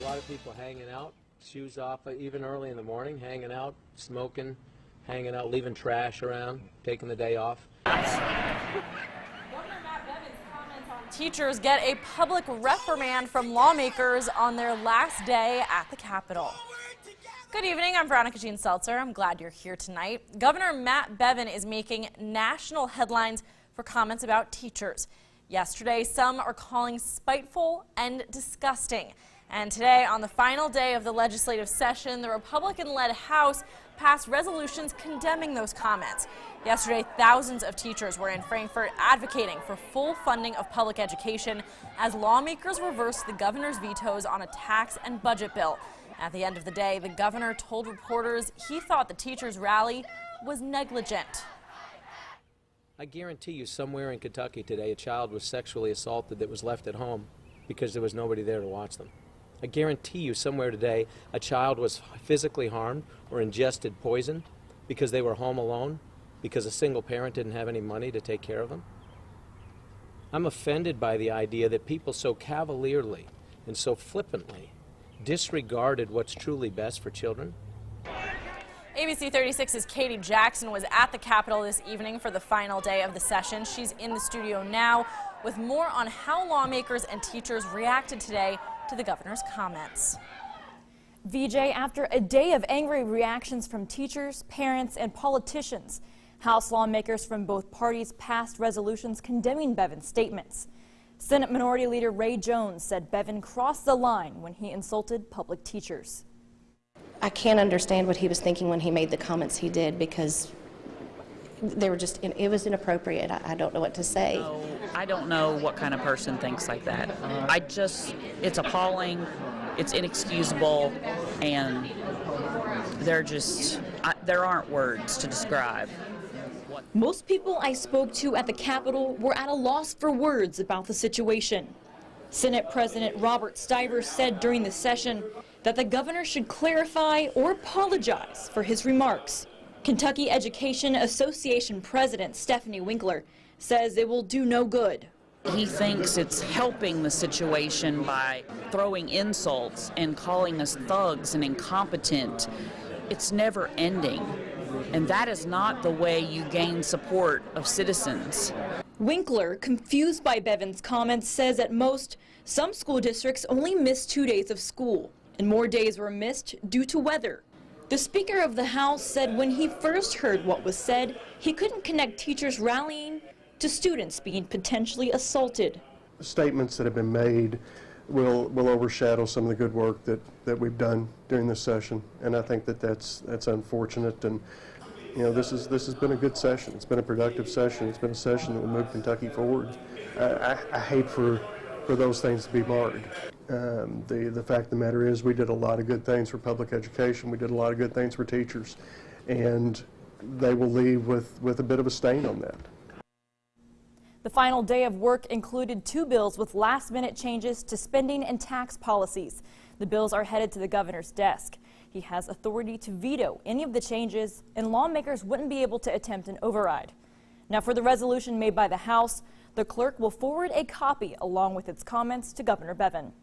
A lot of people hanging out, shoes off, even early in the morning, hanging out, smoking, hanging out, leaving trash around, taking the day off. Teachers get a public reprimand from lawmakers on their last day at the Capitol. Good evening, I'm Veronica Jean Seltzer. I'm glad you're here tonight. Governor Matt Bevin is making national headlines for comments about teachers. Yesterday, some are calling spiteful and disgusting. And today, on the final day of the legislative session, the Republican-led House passed resolutions condemning those comments. Yesterday, thousands of teachers were in Frankfort advocating for full funding of public education as lawmakers reversed the governor's vetoes on a tax and budget bill. At the end of the day, the governor told reporters he thought the teachers' rally was negligent. I guarantee you somewhere in Kentucky today a child was sexually assaulted that was left at home because there was nobody there to watch them. I guarantee you somewhere today a child was physically harmed or ingested poison because they were home alone, because a single parent didn't have any money to take care of them. I'm offended by the idea that people so cavalierly and so flippantly disregarded what's truly best for children. ABC 36's Katie Jackson was at the Capitol this evening for the final day of the session. She's in the studio now with more on how lawmakers and teachers reacted today to the governor's comments. VJ, after a day of angry reactions from teachers, parents, and politicians, House lawmakers from both parties passed resolutions condemning Bevin's statements. Senate Minority Leader Ray Jones said Bevin crossed the line when he insulted public teachers. I can't understand what he was thinking when he made the comments he did, because they were just, it was inappropriate. I don't know what to say. No, I don't know what kind of person thinks like that. It's appalling, it's inexcusable, and there aren't words to describe. Most people I spoke to at the Capitol were at a loss for words about the situation. Senate President Robert Stivers said during the session that the governor should clarify or apologize for his remarks. Kentucky Education Association President Stephanie Winkler says it will do no good. He thinks it's helping the situation by throwing insults and calling us thugs and incompetent. It's never ending, and that is not the way you gain support of citizens. Winkler, confused by Bevin's comments, says at most, some school districts only missed 2 days of school, and more days were missed due to weather. The Speaker of the House said when he first heard what was said, he couldn't connect teachers rallying to students being potentially assaulted. Statements that have been made will overshadow some of the good work that we've done during this session, and I think that's unfortunate. And you know, this has been a good session. It's been a productive session. It's been a session that will move Kentucky forward. I hate for those things to be marred. The fact of the matter is we did a lot of good things for public education. We did a lot of good things for teachers, and they will leave with a bit of a stain on that. The final day of work included 2 bills with last-minute changes to spending and tax policies. The bills are headed to the governor's desk. He has authority to veto any of the changes, and lawmakers wouldn't be able to attempt an override. Now, for the resolution made by the House, the clerk will forward a copy along with its comments to Governor Bevin.